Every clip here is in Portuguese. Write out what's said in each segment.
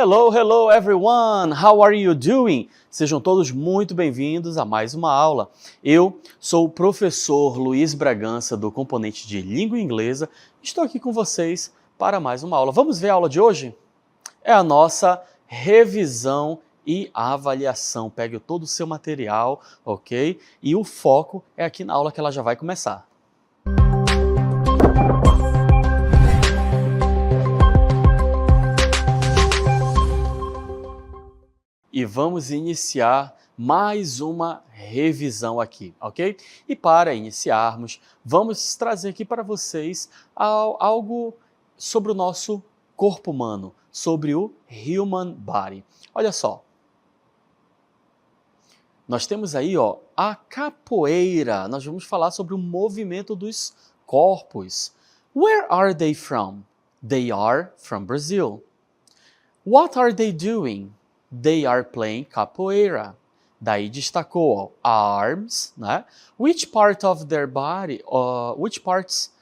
Hello, hello everyone! How are you doing? Sejam todos muito bem-vindos a mais uma aula. Eu sou o professor Luiz Bragança do componente de Língua Inglesa. Estou aqui com vocês para mais uma aula. Vamos ver a aula de hoje? É a nossa revisão e avaliação. Pegue todo o seu material, ok? E o foco é aqui na aula que ela já vai começar. E vamos iniciar mais uma revisão aqui, ok? E para iniciarmos, vamos trazer aqui para vocês algo sobre o nosso corpo humano, sobre o human body. Olha só, nós temos aí a capoeira, nós vamos falar sobre o movimento dos corpos. Where are they from? They are from Brazil. What are they doing? They are playing capoeira. Daí destacou arms, né? Which part of their body, which parts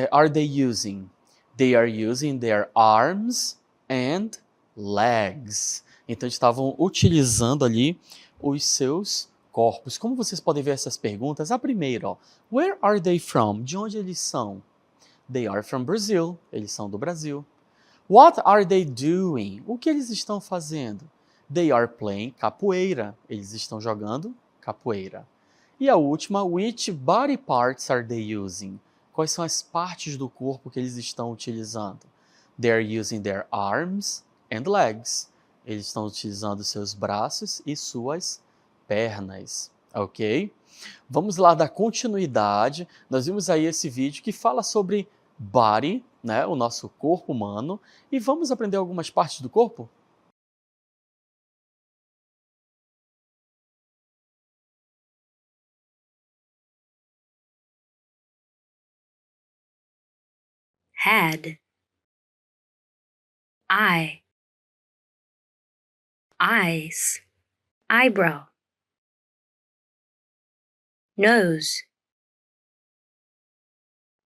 are they using? They are using their arms and legs. Então estavam utilizando ali os seus corpos. Como vocês podem ver essas perguntas? A primeira, where are they from? De onde eles são? They are from Brazil. Eles são do Brasil. What are they doing? O que eles estão fazendo? They are playing capoeira. Eles estão jogando capoeira. E a última, which body parts are they using? Quais são as partes do corpo que eles estão utilizando? They are using their arms and legs. Eles estão utilizando seus braços e suas pernas, ok? Vamos lá dar continuidade. Nós vimos aí esse vídeo que fala sobre body, né, o nosso corpo humano, e vamos aprender algumas partes do corpo? Head, eye, eyes, eyebrow, nose,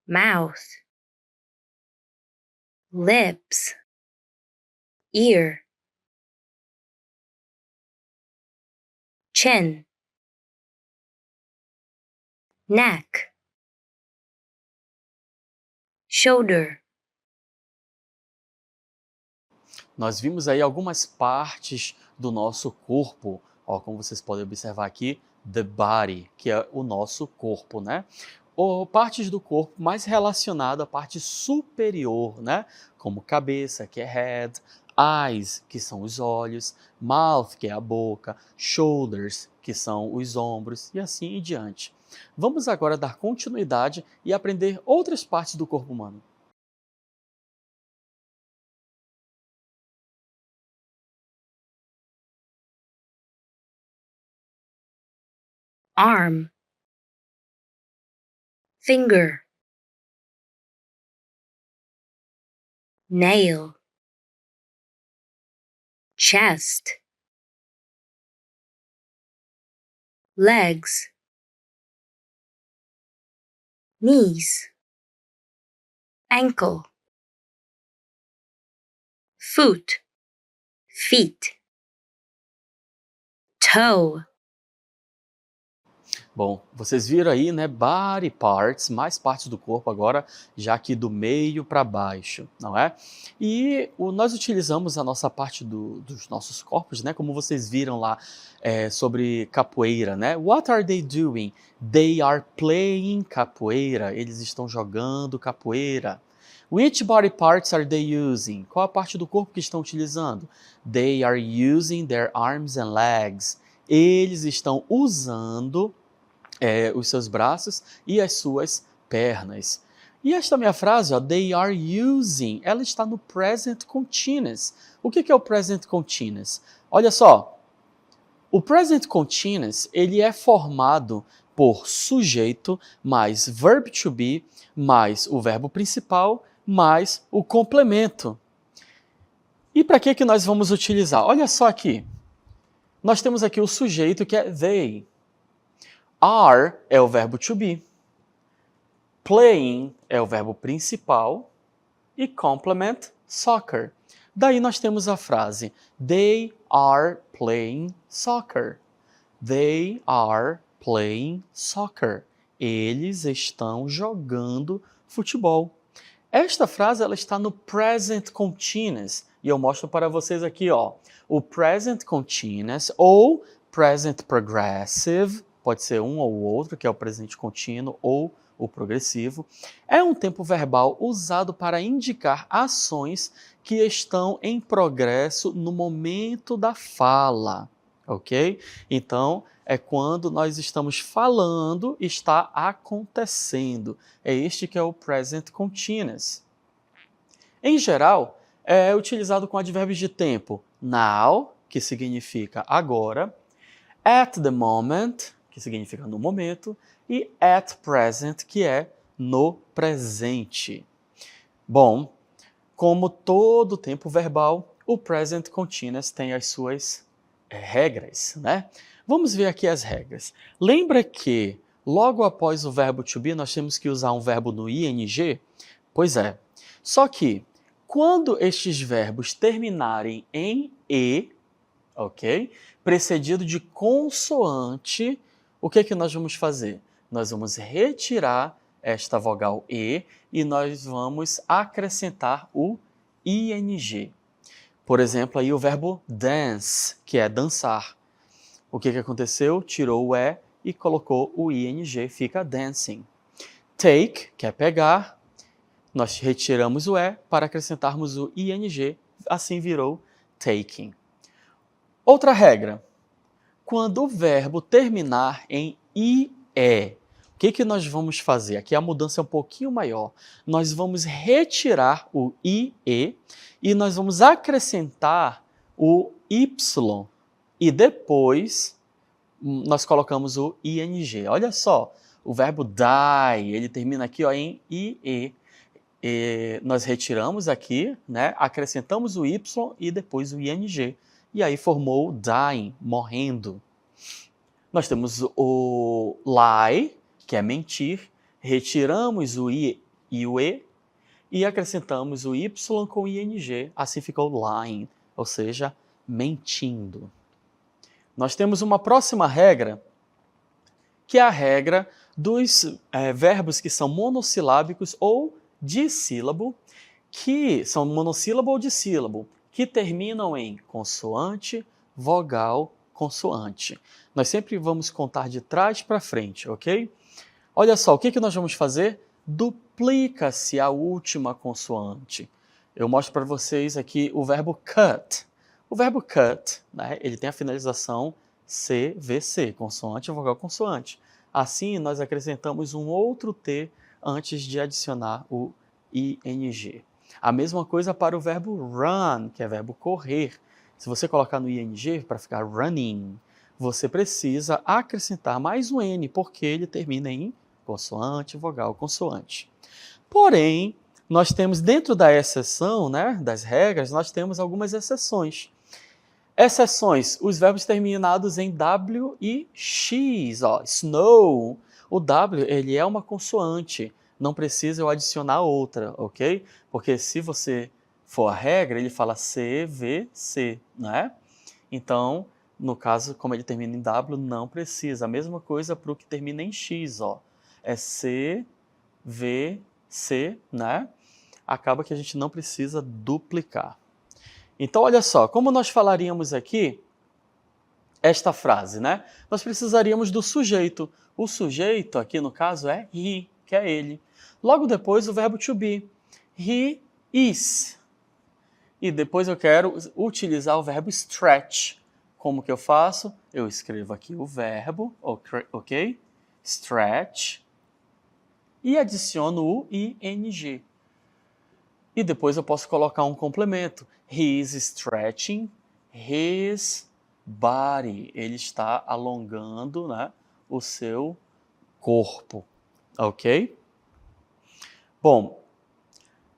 mouth, lips, ear, chin, neck, shoulder. Nós vimos aí algumas partes do nosso corpo, como vocês podem observar aqui, the body, que é o nosso corpo, né? Ou partes do corpo mais relacionadas à parte superior, né? Como cabeça, que é head, eyes, que são os olhos, mouth, que é a boca, shoulders, que são os ombros, e assim em diante. Vamos agora dar continuidade e aprender outras partes do corpo humano. Arm, finger, nail, chest, legs, knees, ankle, foot, feet, toe. Bom, vocês viram aí, né, body parts, mais partes do corpo agora, já aqui do meio para baixo, não é? E nós utilizamos a nossa parte dos nossos corpos, né, como vocês viram lá sobre capoeira, né? What are they doing? They are playing capoeira. Eles estão jogando capoeira. Which body parts are they using? Qual a parte do corpo que estão utilizando? They are using their arms and legs. Eles estão usando os seus braços e as suas pernas. E esta minha frase, they are using, ela está no present continuous. O que é o present continuous? Olha só, o present continuous, ele é formado por sujeito, mais verb to be, mais o verbo principal, mais o complemento. E para que nós vamos utilizar? Olha só aqui, nós temos aqui o sujeito que é they. Are é o verbo to be. Playing é o verbo principal. E complement, soccer. Daí nós temos a frase They are playing soccer. They are playing soccer. Eles estão jogando futebol. Esta frase ela está no present continuous e eu mostro para vocês aqui, ó, o present continuous ou present progressive, pode ser um ou outro, que é o presente contínuo ou o progressivo, é um tempo verbal usado para indicar ações que estão em progresso no momento da fala, ok? Então, é quando nós estamos falando, está acontecendo. É este que é o present continuous. Em geral, é utilizado com advérbios de tempo now, que significa agora, at the moment, que significa no momento, e at present, que é no presente. Bom, como todo tempo verbal, o present continuous tem as suas regras, né? Vamos ver aqui as regras. Lembra que logo após o verbo to be nós temos que usar um verbo no ing? Pois é. Só que quando estes verbos terminarem em e, ok? Precedido de consoante, o que nós vamos fazer? Nós vamos retirar esta vogal e nós vamos acrescentar o ing. Por exemplo, aí o verbo dance, que é dançar. O que aconteceu? Tirou o e colocou o ing, fica dancing. Take, que é pegar, nós retiramos o para acrescentarmos o ing, assim virou taking. Outra regra, quando o verbo terminar em ie, o que nós vamos fazer? Aqui a mudança é um pouquinho maior. Nós vamos retirar o ie e nós vamos acrescentar o y e depois nós colocamos o ing. Olha só, o verbo die, ele termina aqui ó, em ie. E nós retiramos aqui, né, acrescentamos o y e depois o ing. E aí formou dying, morrendo. Nós temos o lie, que é mentir, retiramos o i e o e acrescentamos o y com o ing, assim ficou lying, ou seja, mentindo. Nós temos uma próxima regra, que é a regra dos verbos que são monossilábicos ou dissílabo, que são monossílabo ou dissílabo, que terminam em consoante, vogal, consoante. Nós sempre vamos contar de trás para frente, ok? Olha só, o que nós vamos fazer? Duplica-se a última consoante. Eu mostro para vocês aqui o verbo cut. O verbo cut, né, ele tem a finalização CVC, consoante, vogal, consoante. Assim, nós acrescentamos um outro T antes de adicionar o ing. A mesma coisa para o verbo run, que é verbo correr. Se você colocar no ing para ficar running, você precisa acrescentar mais um N, porque ele termina em consoante, vogal, consoante. Porém, nós temos dentro da exceção, né, das regras, nós temos algumas exceções. Exceções, os verbos terminados em W e X, ó, snow, o W ele é uma consoante, não precisa eu adicionar outra, ok? Porque se você for a regra, ele fala CVC, né? Então, no caso, como ele termina em W, não precisa. A mesma coisa para o que termina em X, ó. É CVC, né? Acaba que a gente não precisa duplicar. Então, olha só, como nós falaríamos aqui esta frase, né? Nós precisaríamos do sujeito. O sujeito, aqui no caso, é he, que é ele. Logo depois, o verbo to be. He is. E depois eu quero utilizar o verbo stretch. Como que eu faço? Eu escrevo aqui o verbo, ok? Stretch. E adiciono o ing. E depois eu posso colocar um complemento. He is stretching his body. Ele está alongando, né, o seu corpo. Ok? Bom,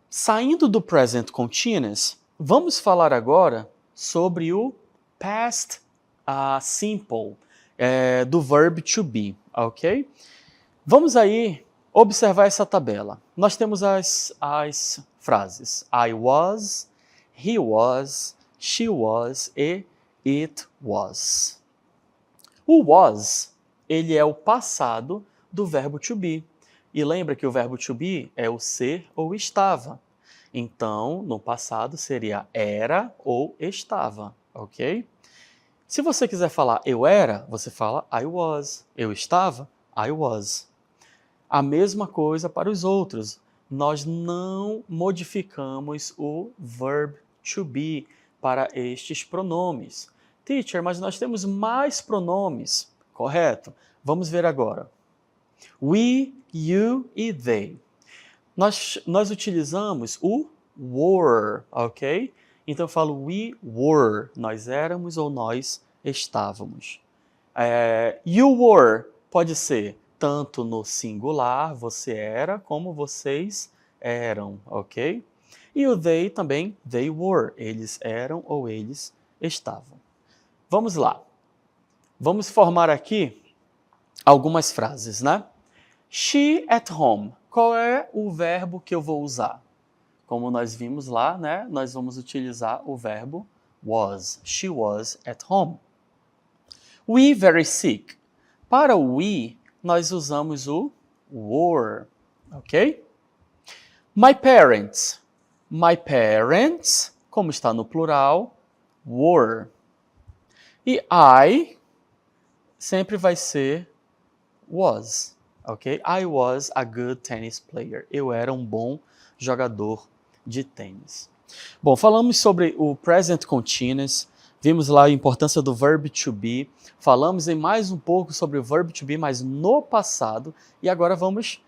saindo do present continuous, vamos falar agora sobre o past simple do verb to be. Ok? Vamos aí observar essa tabela. Nós temos as frases I was, he was, she was e it was. O was, ele é o passado do verbo to be. E lembra que o verbo to be é o ser ou estava. Então, no passado seria era ou estava, ok? Se você quiser falar eu era, você fala I was. Eu estava, I was. A mesma coisa para os outros. Nós não modificamos o verb to be para estes pronomes. Teacher, mas nós temos mais pronomes, correto? Vamos ver agora. We, you e they. Nós utilizamos o were, ok? Então eu falo we were, nós éramos ou nós estávamos. You were pode ser tanto no singular, você era, como vocês eram, ok? E o they também, they were, eles eram ou eles estavam. Vamos lá. Vamos formar aqui algumas frases, né? She at home. Qual é o verbo que eu vou usar? Como nós vimos lá, né? Nós vamos utilizar o verbo was. She was at home. We very sick. Para o we, nós usamos o were, ok? My parents. My parents, como está no plural, were. E I sempre vai ser was, ok? I was a good tennis player. Eu era um bom jogador de tênis. Bom, falamos sobre o present continuous, vimos lá a importância do verb to be, falamos em mais um pouco sobre o verb to be, mas no passado, e agora vamos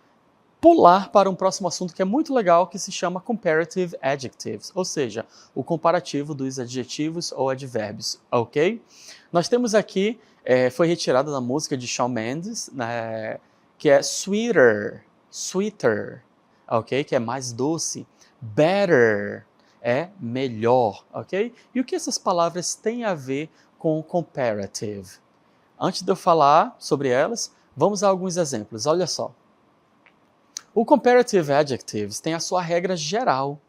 pular para um próximo assunto que é muito legal, que se chama comparative adjectives, ou seja, o comparativo dos adjetivos ou advérbios, ok? Nós temos aqui, foi retirada da música de Shawn Mendes, né, que é sweeter, sweeter, ok? Que é mais doce. Better é melhor, ok? E o que essas palavras têm a ver com comparative? Antes de eu falar sobre elas, vamos a alguns exemplos. Olha só. O comparative adjectives tem a sua regra geral.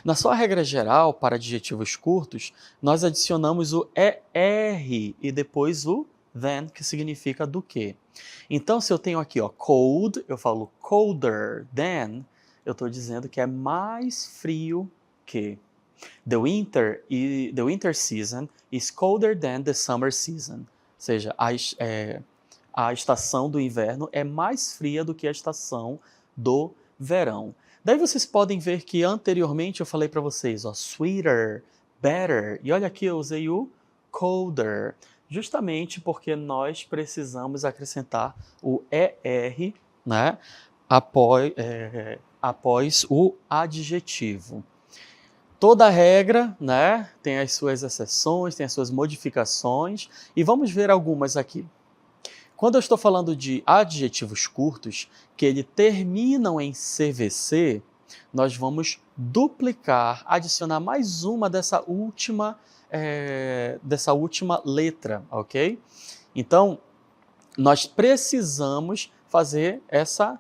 Na sua regra geral, para adjetivos curtos, nós adicionamos o ER e depois o than, que significa do que. Então, se eu tenho aqui, ó, cold, eu falo colder than, eu estou dizendo que é mais frio que. The winter season is colder than the summer season. Ou seja, a estação do inverno é mais fria do que a estação do verão. Daí vocês podem ver que anteriormente eu falei para vocês, ó, sweeter, better, e olha aqui eu usei o colder, justamente porque nós precisamos acrescentar o ER, né, após o adjetivo. Toda regra, né, tem as suas exceções, tem as suas modificações, e vamos ver algumas aqui. Quando eu estou falando de adjetivos curtos, que eles terminam em CVC, nós vamos duplicar, adicionar mais uma dessa última letra, ok? Então, nós precisamos fazer essa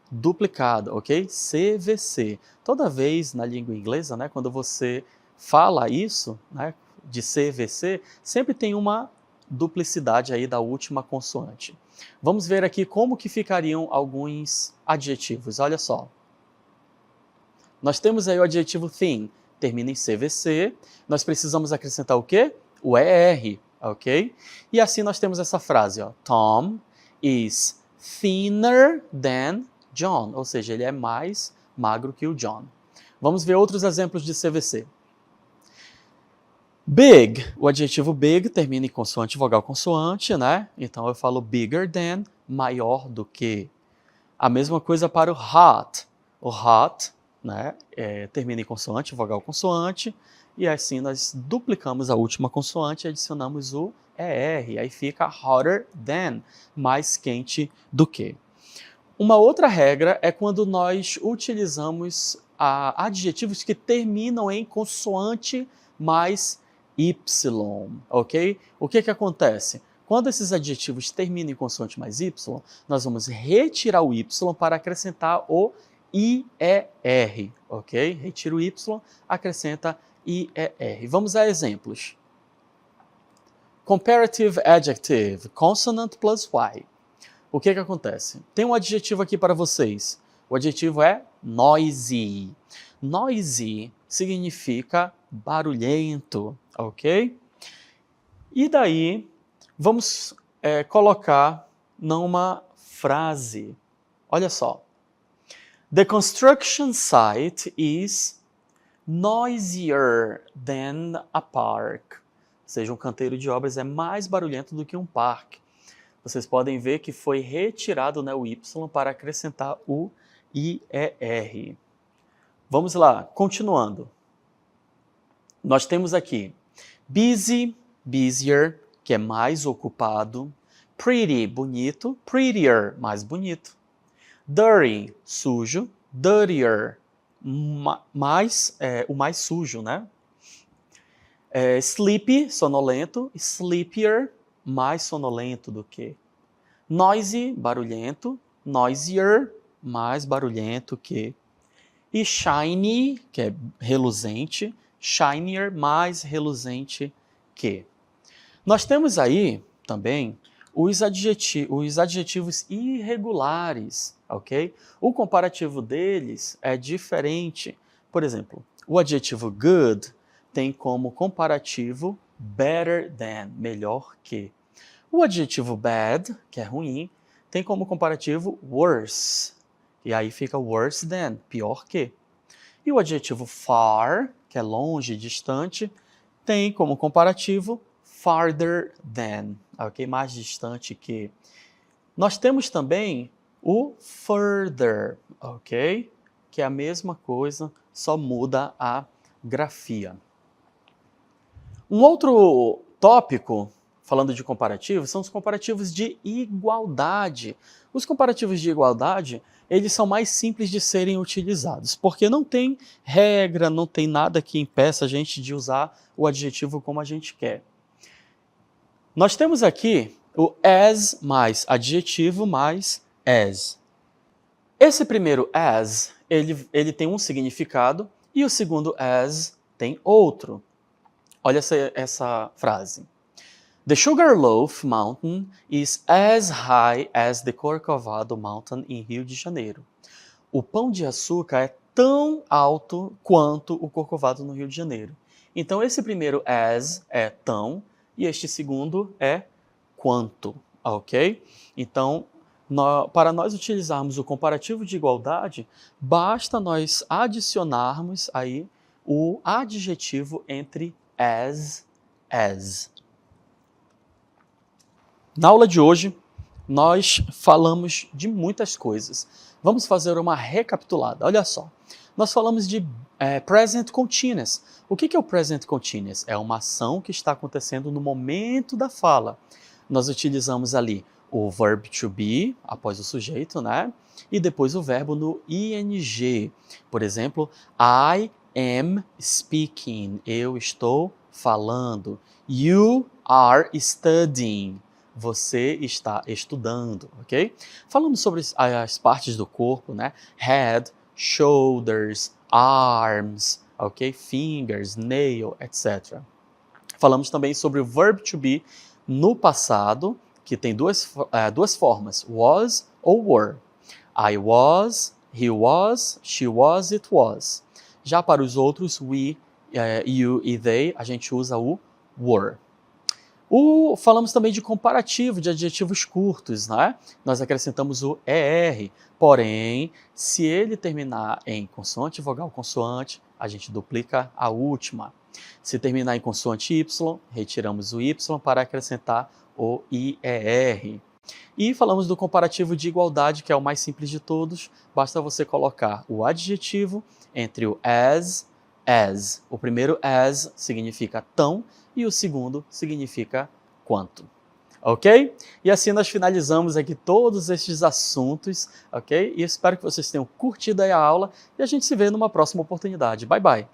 duplicada, ok? CVC. Toda vez na língua inglesa, né, quando você fala isso, né, de CVC, sempre tem uma duplicidade aí da última consoante. Vamos ver aqui como que ficariam alguns adjetivos. Olha só. Nós temos aí o adjetivo thin, termina em CVC. Nós precisamos acrescentar o quê? O ER, ok? E assim nós temos essa frase, ó. Tom is thinner than John, ou seja, ele é mais magro que o John. Vamos ver outros exemplos de CVC. Big, o adjetivo big termina em consoante, vogal, consoante, né? Então eu falo bigger than, maior do que. A mesma coisa para o hot. O hot, né, termina em consoante, vogal, consoante, e assim nós duplicamos a última consoante e adicionamos o ER, aí fica hotter than, mais quente do que. Uma outra regra é quando nós utilizamos adjetivos que terminam em consoante mais Y, ok? O que acontece? Quando esses adjetivos terminam em consoante mais Y, nós vamos retirar o Y para acrescentar o IER, ok? Retira o Y, acrescenta IER. Vamos a exemplos. Comparative adjective, consonant plus Y. O que acontece? Tem um adjetivo aqui para vocês. O adjetivo é noisy. Noisy significa barulhento, ok? E daí, vamos colocar numa frase. Olha só. The construction site is noisier than a park. Ou seja, um canteiro de obras é mais barulhento do que um parque. Vocês podem ver que foi retirado, né, o Y para acrescentar o IER. Vamos lá, continuando. Nós temos aqui busy, busier, que é mais ocupado. Pretty, bonito. Prettier, mais bonito. Dirty, sujo. Dirtier, o mais sujo, né? Sleepy, sonolento. Sleepier, mais sonolento do que. Noisy, barulhento. Noisier, mais barulhento que. E shiny, que é reluzente. Shinier, mais reluzente que. Nós temos aí também os adjetivos irregulares, ok? O comparativo deles é diferente. Por exemplo, o adjetivo good tem como comparativo better than, melhor que. O adjetivo bad, que é ruim, tem como comparativo worse. E aí fica worse than, pior que. E o adjetivo far, que é longe, distante, tem como comparativo farther than, ok? Mais distante que. Nós temos também o further, ok? Que é a mesma coisa, só muda a grafia. Um outro tópico, falando de comparativos, são os comparativos de igualdade. Os comparativos de igualdade, eles são mais simples de serem utilizados, porque não tem regra, não tem nada que impeça a gente de usar o adjetivo como a gente quer. Nós temos aqui o as mais adjetivo mais as. Esse primeiro as, ele tem um significado e o segundo as tem outro. Olha essa frase. The Sugarloaf Mountain is as high as the Corcovado Mountain em Rio de Janeiro. O Pão de Açúcar é tão alto quanto o Corcovado no Rio de Janeiro. Então esse primeiro as é tão e este segundo é quanto, ok? Então, para nós utilizarmos o comparativo de igualdade, basta nós adicionarmos aí o adjetivo entre as. Na aula de hoje, nós falamos de muitas coisas. Vamos fazer uma recapitulada. Olha só, nós falamos de present continuous. O que é o present continuous? É uma ação que está acontecendo no momento da fala. Nós utilizamos ali o verb to be, após o sujeito, né? E depois o verbo no ing. Por exemplo, I am speaking. Eu estou falando. You are studying. Você está estudando, ok? Falamos sobre as partes do corpo, né? Head, shoulders, arms, ok? Fingers, nail, etc. Falamos também sobre o verb to be no passado, que tem duas formas, was ou were. I was, he was, she was, it was. Já para os outros, we, you e they, a gente usa o were. Falamos também de comparativo, de adjetivos curtos, né? Nós acrescentamos o ER, porém, se ele terminar em consoante, vogal, consoante, a gente duplica a última. Se terminar em consoante Y, retiramos o Y para acrescentar o IER. E falamos do comparativo de igualdade, que é o mais simples de todos, basta você colocar o adjetivo entre o as. O primeiro as significa tão, e o segundo significa quanto, ok? E assim nós finalizamos aqui todos estes assuntos, ok? E espero que vocês tenham curtido aí a aula e a gente se vê numa próxima oportunidade. Bye, bye!